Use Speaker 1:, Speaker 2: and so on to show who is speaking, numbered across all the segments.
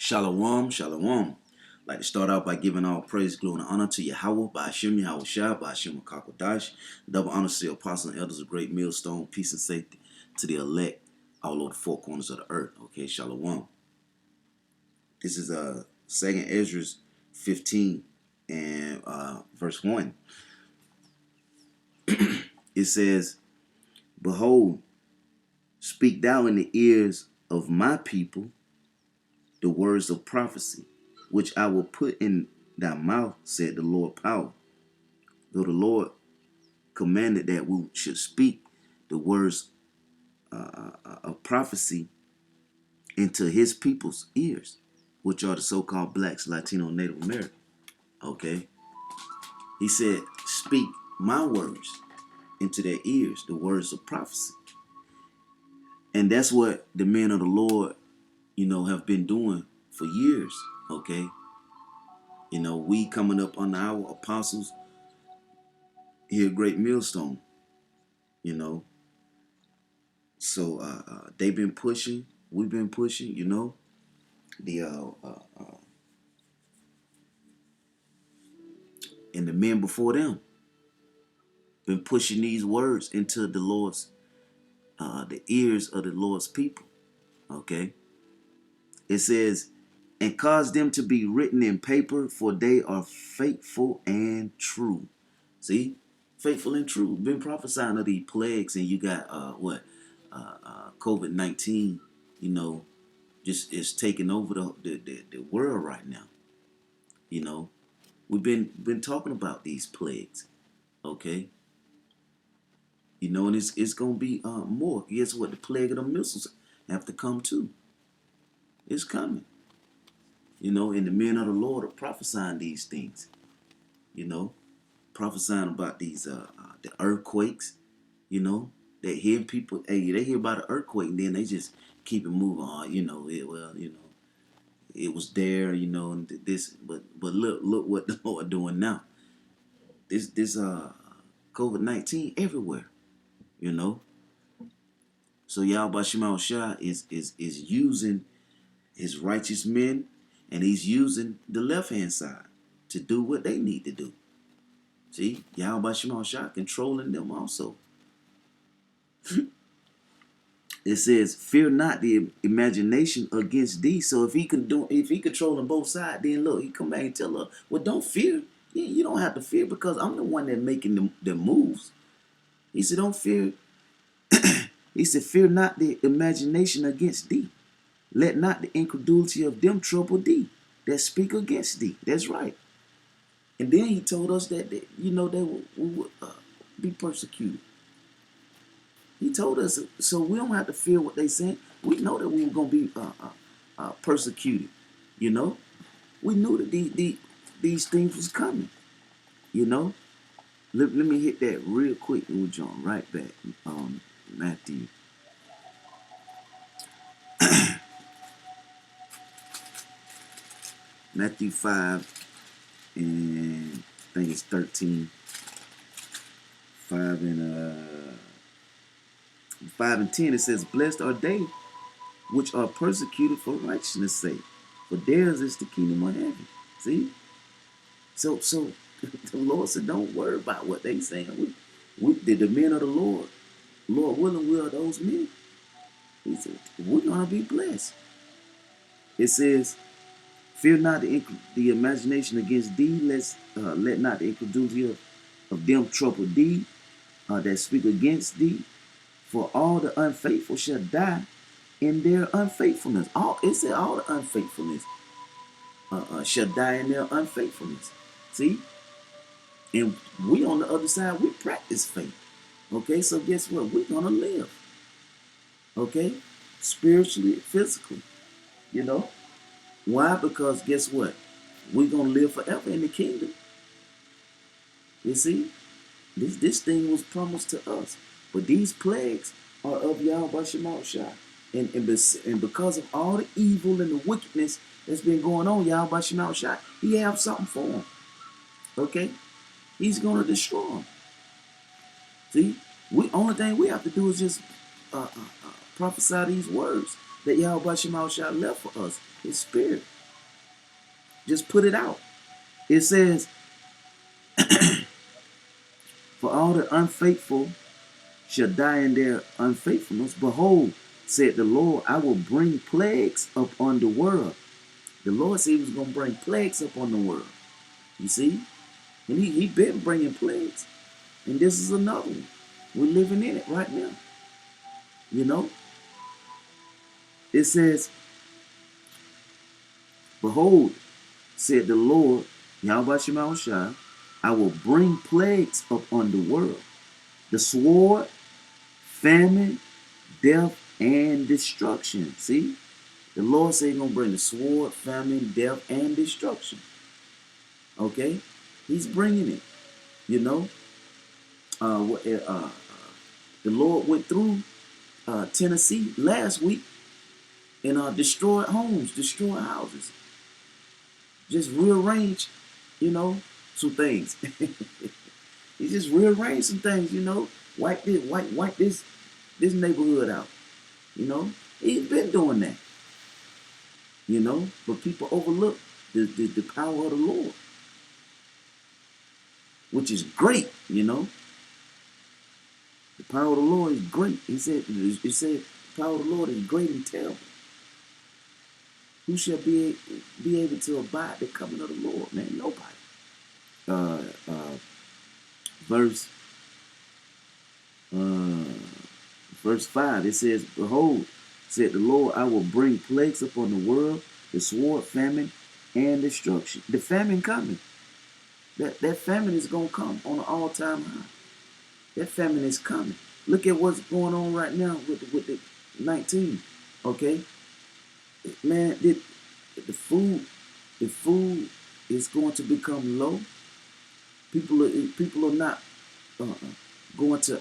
Speaker 1: Shalom, shalom. I'd like to start out by giving all praise, glory, and honor to Yahweh, by Hashem, Yahweh Shah, by Hashem Kakodash. Double honor to the apostles and elders of great millstone, peace and safety to the elect all over the four corners of the earth. Okay, shalom. This is Second Ezra 15 and verse 1. It says, "Behold, speak thou in the ears of my people the words of prophecy, which I will put in thy mouth, said the Lord power." Though the Lord commanded that we should speak the words of prophecy into his people's ears, which are the so-called blacks, Latino, Native American. Okay? He said, speak my words into their ears, the words of prophecy. And that's what the men of the Lord, have been doing for years. Okay? We coming up on our apostles here at Great Millstone, So they've been pushing, we've been pushing, the and the men before them been pushing these words into the Lord's, the ears of the Lord's people. Okay, it says, and cause them to be written in paper, for they are faithful and true. See, faithful and true. Been prophesying of these plagues, and you got COVID-19, just is taking over the world right now. We've been talking about these plagues, okay? And it's gonna be more. Guess what? The plague of the missiles have to come too. It's coming. And the men of the Lord are prophesying these things. Prophesying about these the earthquakes. They hear people. Hey, they hear about an earthquake, and then they just keep it moving on. It was there, and this, but look what the Lord doing now. This COVID-19 everywhere, So Yahweh Shema Shah is using his righteous men, and he's using the left hand side to do what they need to do. See, Yahweh Shema Shah controlling them also. It says, "Fear not the imagination against thee." So if he controlling both sides, then look, he come back and tell her, well, don't fear. You don't have to fear, because I'm the one that making the moves. He said, don't fear. He said, "Fear not the imagination against thee. Let not the incredulity of them trouble thee that speak against thee." That's right. And then he told us that they would be persecuted. He told us, so we don't have to fear what they saying. We know that we were going to be persecuted. We knew that these things was coming. Let me hit that real quick, and we'll jump right back. Matthew. Matthew 5, and I think it's 13. 5 and 10, it says, "Blessed are they which are persecuted for righteousness' sake, for theirs is the kingdom of heaven." See? So the Lord said, don't worry about what they saying. The men of the Lord willing, we are those men. He said, we're going to be blessed. It says, "Fear not the imagination against thee, let not the incredulity of them trouble thee that speak against thee. For all the unfaithful shall die in their unfaithfulness." It said all the unfaithfulness shall die in their unfaithfulness. See? And we on the other side, we practice faith. Okay, so guess what? We're going to live. Okay? Spiritually, physically. Why? Because guess what? We're going to live forever in the kingdom. You see? This thing was promised to us. But these plagues are of Yahweh Shema Shah. And because of all the evil and the wickedness that's been going on, Yahweh Shema Shah, he have something for them. Okay? He's going to destroy them. See? Only thing we have to do is just prophesy these words that Yahweh Shema Shah left for us, his spirit. Just put it out. It says, for all the unfaithful shall die in their unfaithfulness. Behold, said the Lord, I will bring plagues upon the world. The Lord said he was going to bring plagues upon the world. You see? And he been bringing plagues. And this is another one. We're living in it right now. You know? It says, behold, said the Lord, Yahweh Shema Shai, I will bring plagues upon the world. The sword, famine, death, and destruction. See? The Lord said he's going to bring the sword, famine, death, and destruction. Okay? He's bringing it. You know? The Lord went through Tennessee last week and destroyed homes, destroyed houses. Just rearranged, some things. He just rearranged some things, Wipe this neighborhood out. He's been doing that. But people overlook the power of the Lord, which is great. The power of the Lord is great. It said the power of the Lord is great and terrible. Who shall be able to abide the coming of the Lord? Man, nobody. Verse 5, it says, behold, said the Lord, I will bring plagues upon the world, the sword, famine, and destruction. The famine coming. That famine is going to come on an all-time high. That famine is coming. Look at what's going on right now with the 19. Okay? Man, the food is going to become low. People are not going to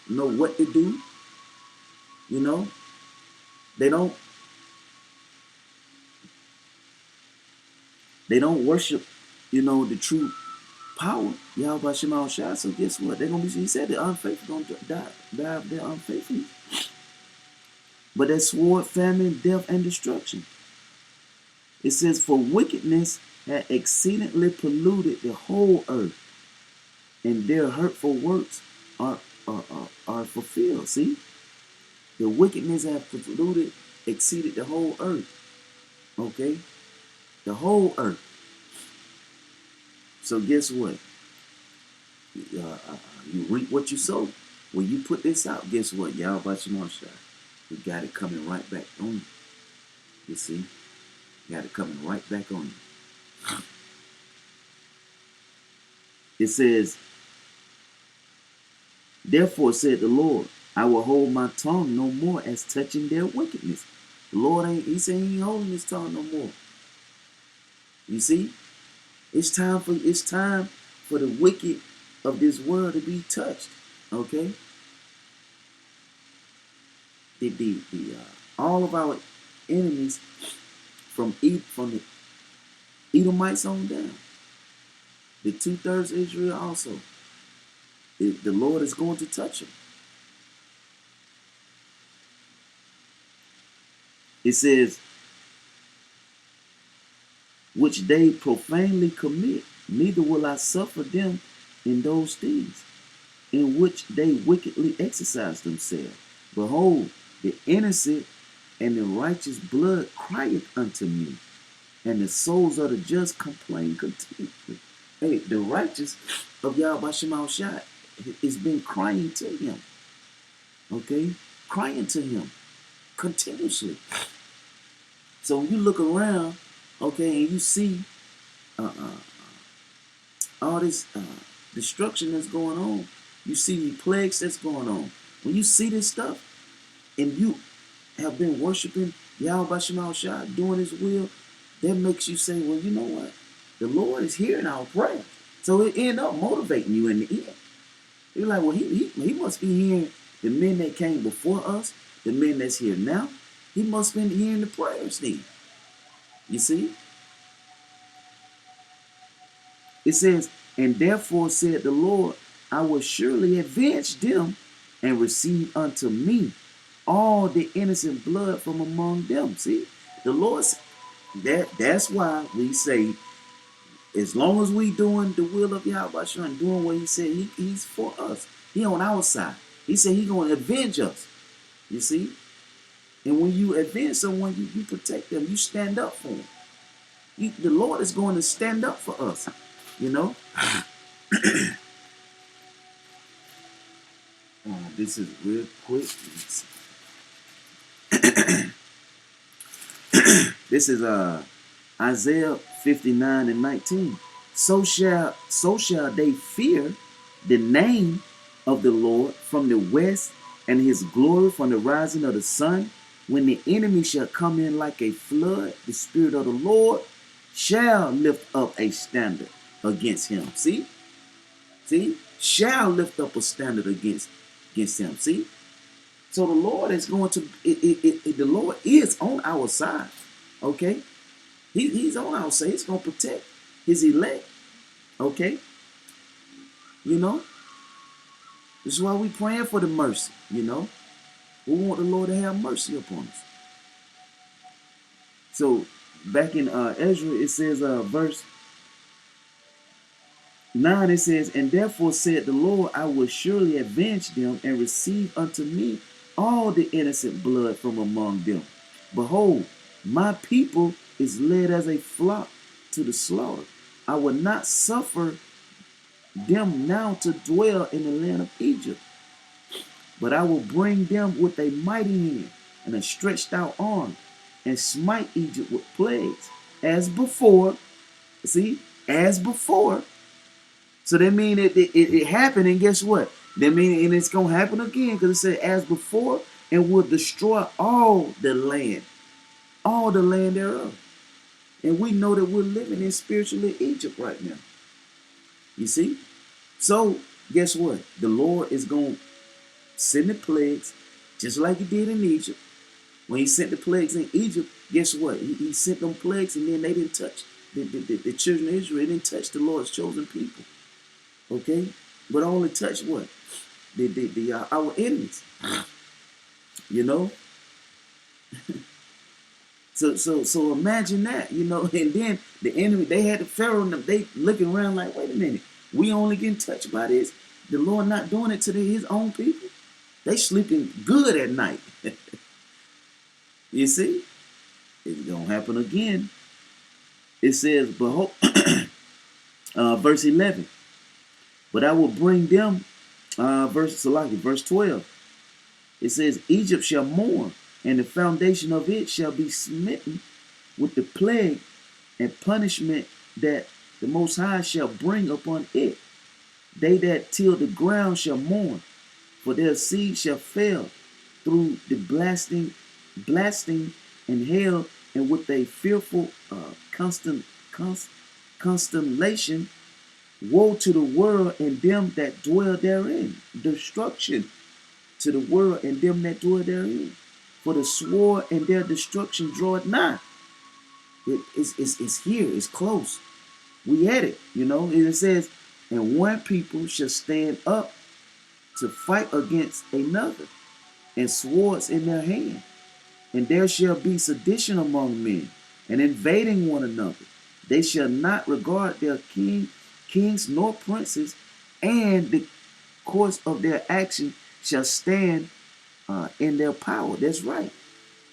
Speaker 1: know what to do. They don't worship, the true power, Yahweh Shema Shai. So guess what? They're gonna be. He said the unfaithful gonna die of their unfaithfulness. But that sword, famine, death, and destruction. It says, for wickedness had exceedingly polluted the whole earth, and their hurtful works are fulfilled. See? The wickedness have polluted, exceeded the whole earth. Okay? The whole earth. So guess what? You reap what you sow. When you put this out, guess what? Yahweh Shema Shai. We got it coming right back on you. You see? Got it coming right back on you. It says, therefore said the Lord, I will hold my tongue no more as touching their wickedness. The Lord he said he ain't holding his tongue no more. You see? It's time for the wicked of this world to be touched. Okay? All of our enemies from the Edomites on down. The 2/3 of Israel also. The Lord is going to touch them. It says, which they profanely commit, neither will I suffer them in those things, in which they wickedly exercise themselves. Behold, the innocent and the righteous blood crieth unto me, and the souls of the just complain continually. Hey, the righteous of Yahweh Shema Shai has been crying to him. Okay? Crying to him continuously. So when you look around, okay, and you see all this destruction that's going on, you see the plagues that's going on. When you see this stuff, and you have been worshiping Yahweh Shema Shai, doing his will, that makes you say, well, you know what? The Lord is hearing our prayer. So it ends up motivating you in the end. You're like, well, he must be hearing the men that came before us, the men that's here now. He must have been hearing the prayers then. You see? It says, and therefore said the Lord, I will surely avenge them and receive unto me all the innocent blood from among them. See, the Lord, that's why we say, as long as we doing the will of Yahweh and doing what he said, he's for us. He on our side. He said he going to avenge us. You see? And when you avenge someone, you protect them. You stand up for them. The Lord is going to stand up for us. You know? This is real quick. This is Isaiah 59:19. So shall they fear the name of the Lord from the west, and his glory from the rising of the sun. When the enemy shall come in like a flood, the Spirit of the Lord shall lift up a standard against him. See? Shall lift up a standard against him. See? So the Lord is going to, the Lord is on our side. Okay? He's on our side. He's going to protect his elect. Okay? You know? This is why we praying for the mercy, you know? We want the Lord to have mercy upon us. So, back in Ezra, it says, verse 9, it says, and therefore said the Lord, I will surely avenge them and receive unto me all the innocent blood from among them. Behold, my people is led as a flock to the slaughter. I will not suffer them now to dwell in the land of Egypt, but I will bring them with a mighty hand and a stretched out arm, and smite Egypt with plagues, as before. See, as before. So that means it happened, and guess what? That means, and it's going to happen again, because it said as before, and will destroy all the land thereof. And we know that we're living in spiritually Egypt right now. You see? So, guess what? The Lord is going to send the plagues, just like he did in Egypt. When he sent the plagues in Egypt, guess what? He sent them plagues, and then they didn't touch the children of Israel. They didn't touch the Lord's chosen people. Okay? But only touch what? Our enemies. You know? So imagine that, you know, and then the enemy, they had the Pharaoh and them, they looking around like, wait a minute, we only getting touched by this. The Lord not doing it to his own people. They sleeping good at night. You see? It's going to happen again. It says, behold, verse 11, but I will bring them, verse 12. It says, Egypt shall mourn, and the foundation of it shall be smitten with the plague and punishment that the Most High shall bring upon it. They that till the ground shall mourn, for their seed shall fail through the blasting and hail, and with a fearful constellation. Woe to the world and them that dwell therein. Destruction to the world and them that dwell therein. For the sword and their destruction draweth nigh. It's here. It's close. We at it. You know. It says, and one people shall stand up to fight against another, and swords in their hand. And there shall be sedition among men, and invading one another. They shall not regard their kings nor princes, and the course of their action shall stand in their power. That's right.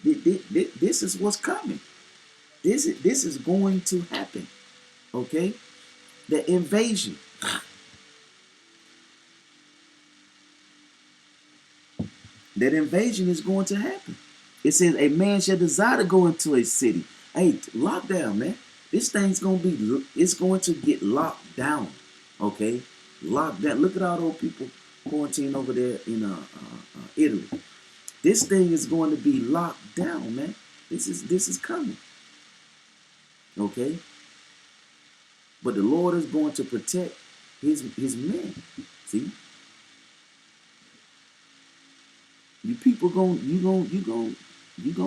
Speaker 1: This is what's coming. This is going to happen. Okay? The invasion. That invasion is going to happen. It says a man shall desire to go into a city. Hey, lockdown, man. This thing's going to be, it's going to get locked down. Okay? Locked down. Look at all those people quarantined over there in Italy. This thing is going to be locked down, man. This is coming. Okay? But the Lord is going to protect his men. See? You people you gonna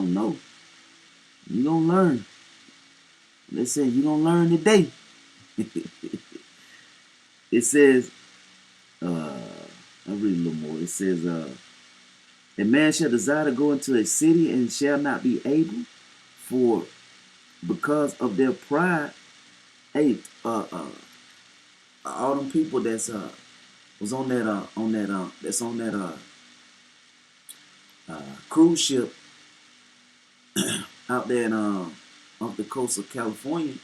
Speaker 1: know. You gonna learn. Let's say you gonna learn today. It says, I'll read a little more. It says, A man shall desire to go into a city and shall not be able, for because of their pride. Hey, all them people that's was on that cruise ship out there in off the coast of California.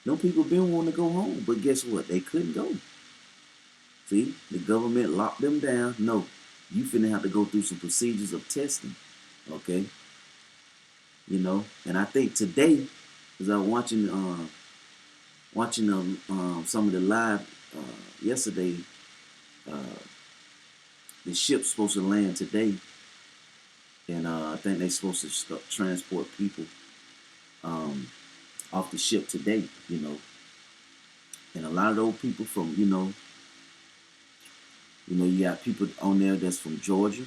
Speaker 1: Them people been wanting to go home, but guess what? They couldn't go. See, the government locked them down. No, you finna have to go through some procedures of testing. Okay, and I think today, as I was watching some of the live yesterday, uh, the ship's supposed to land today, and I think they're supposed to transport people um, off the ship today. And a lot of those people from you got people on there that's from Georgia,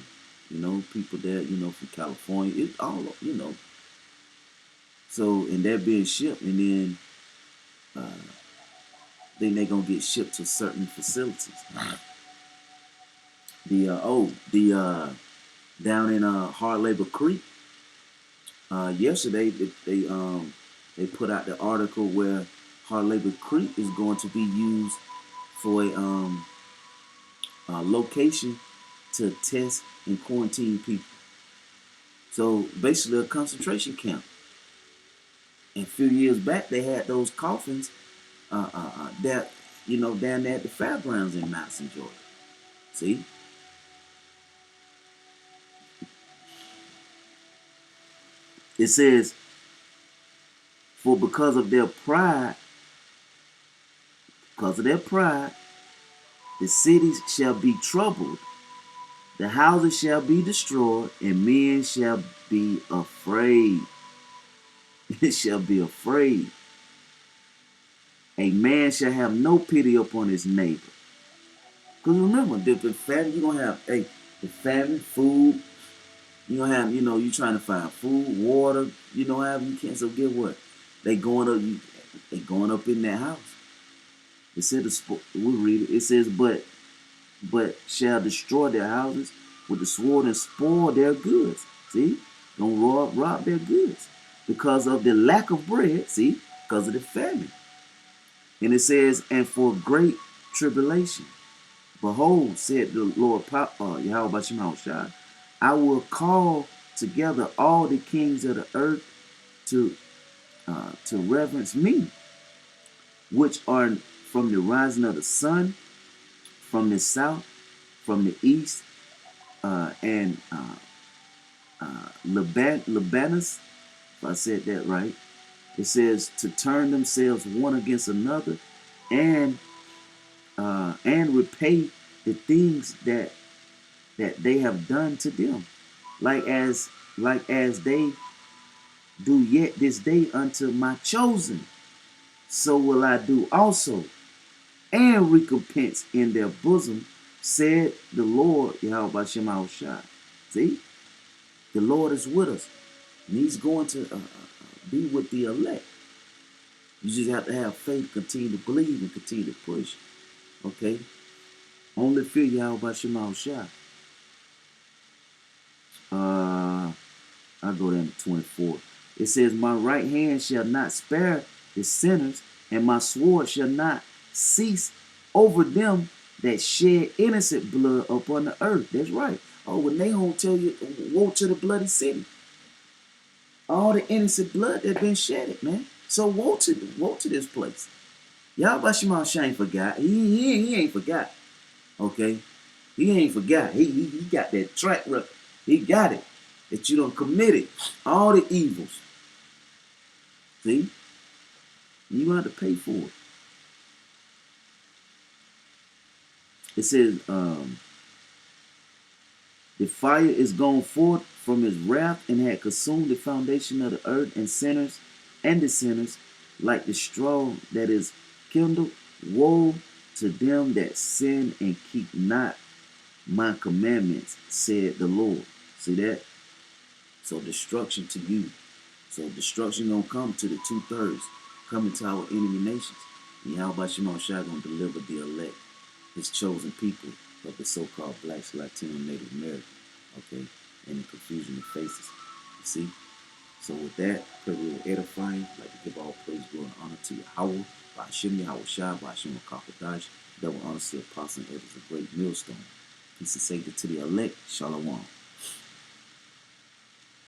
Speaker 1: people there, from California. It's all. So, and they're being shipped, and then they're gonna get shipped to certain facilities. The down in Hard Labor Creek. Yesterday, they put out the article where Hard Labor Creek is going to be used for a location to test and quarantine people. So basically, a concentration camp. And a few years back, they had those coffins that down there at the fairgrounds in Madison, Georgia. See, it says, for because of their pride, the cities shall be troubled, the houses shall be destroyed, and men shall be afraid. It shall be afraid. A man shall have no pity upon his neighbor. Because remember, the famine, you're going to have, the famine, food, you're going to have, you're trying to find food, water, have you can't. So get what? They going up in that house. It said, we'll read it. It says, but shall destroy their houses with the sword and spoil their goods. See? Don't rob their goods. Because of the lack of bread, see? Because of the famine. And it says, and for great tribulation. Behold, said the Lord Yahweh Shai, I will call together all the kings of the earth to reverence me, which are from the rising of the sun, from the south, from the east, and Lebanus, if I said that right. It says to turn themselves one against another, and repay the things that they have done to them, like as they do yet this day unto my chosen, so will I do also, and recompense in their bosom, said the Lord Yahweh Shai. See, the Lord is with us, and He's going to be with the elect. You just have to have faith, continue to believe, and continue to push. Okay? Only fear Yahweh Shai. I'll go down to 24. It says, my right hand shall not spare the sinners, and my sword shall not cease over them that shed innocent blood upon the earth. That's right. Oh, when they don't tell you, woe to the bloody city. All the innocent blood that been shedded, man. So woe to this place. Yahweh Shai ain't forgot. He ain't forgot. Okay? He ain't forgot. He got that track record. He got it. That you don't commit it. All the evils. See? You don't have to pay for it. It says, the fire is gone forth from his wrath and had consumed the foundation of the earth, and the sinners, like the straw that is kindled. Woe to them that sin and keep not my commandments, said the Lord. See that? So destruction to you. So destruction gonna come to the 2/3, coming to our enemy nations. And Yahweh Shai gonna deliver the elect, his chosen people of the so-called blacks, Latino, Native American. Okay, and the confusion of faces. You see? So with that, pray we will edify you. Like to give all praise, glory, and honor to Yahweh, by Hashem Yahweh Shai, by Hashem Kakadash, double honor to the apostle and elders, a great millstone. Peace and safety to the elect. Shalom.